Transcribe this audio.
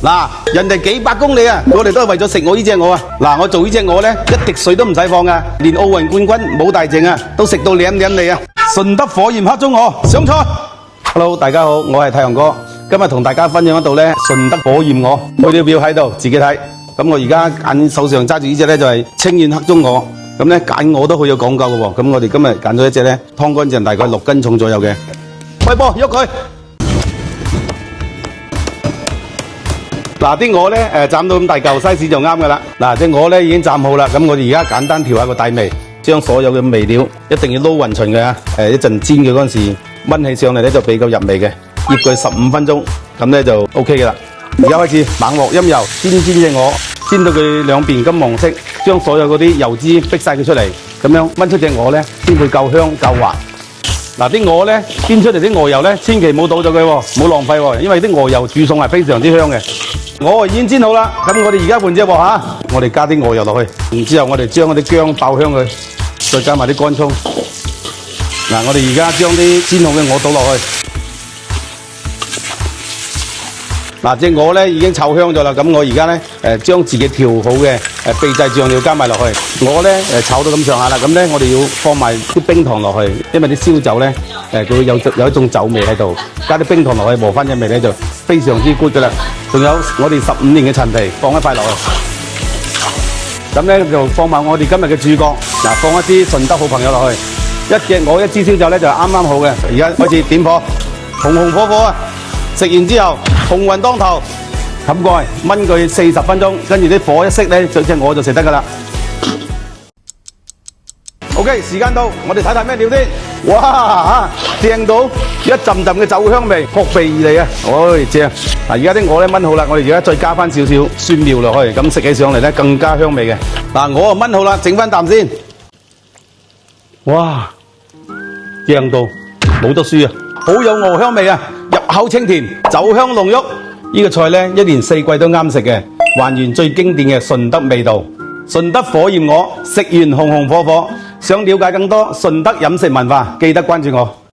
嗱，人哋幾百公里啊，我哋都係為咗食我呢隻鵝啊！嗱，我做呢隻鵝咧，一滴水都唔使放噶，連奧運冠軍武大靖啊，都食到舐舐你啊！順德火焰黑中鵝上菜。Hello， 大家好，我係太陽哥，今日同大家分享一道咧順德火焰鵝，配料表喺度，自己睇。咁我而家手上揸住呢隻咧就係清遠黑中鵝，咁咧揀鵝都好有講究嘅喎。咁我哋今日揀咗一隻咧湯乾淨，大概6斤重左右嘅。開波喐佢！嗱，啲鵝咧斬到咁大嚿 size 就啱噶啦。嗱，隻鵝咧已經斬好啦，咁我哋而家簡單調下個底味，將所有嘅味料一定要撈勻勻嘅啊！一陣煎嘅嗰陣時，燜起上嚟咧就比較入味嘅，醃佢15分鐘，咁咧就 OK 嘅啦。而家開始猛鑊陰油煎隻鵝，煎到佢兩邊金黃色，將所有嗰啲油脂逼晒佢出嚟，咁樣燜出隻鵝咧先會夠香夠滑。嗱，啲鵝咧煎出嚟啲鵝油咧，千祈唔好倒咗佢喎，唔好浪費喎，因為啲鵝油煮餸係非常之香嘅。鵝已經煎好啦，咁我哋而家換隻鑊嚇，我哋加啲鵝油落去，然之後我哋將嗰啲薑爆香佢，再加埋啲乾葱。嗱，我哋而家將啲煎好嘅鵝倒落去。嗱，隻鵝咧已經炒香咗啦，咁我而家咧將自己調好嘅秘製醬料加埋落去。鵝咧炒到咁上下啦，咁咧我哋要放埋啲冰糖落去，因為啲燒酒咧佢會有一種酒味喺度，加啲冰糖落去磨翻隻味咧就非常之 good 噶啦。仲有我哋15年嘅陳皮放一塊落去，咁咧就放埋我哋今日嘅主角，嗱，放一啲順德好朋友落去，一隻鵝一支燒酒咧就啱啱好嘅。而家開始點火，紅紅火火啊！食完之後鴻運當頭，冚蓋燜佢40分鐘，跟住啲火一熄咧，隻鵝就食得噶啦。OK， 時間到，我哋睇睇咩料先。哇，正到一陣陣嘅酒香味撲鼻而嚟啊！正。嗱，而家啲鵝咧燜好啦，我哋而家再加翻少少蒜苗落去，咁食起上嚟咧更加香味嘅。嗱，鵝啊燜好啦，整翻啖先。哇，正到冇得輸啊！好有鵝香味啊，入口清甜，酒香濃郁。呢個菜咧，一年4季都啱食嘅，還原最經典嘅順德味道。順德火焰鵝，食完紅紅火火。想了解更多順德飲食文化，記得關注我。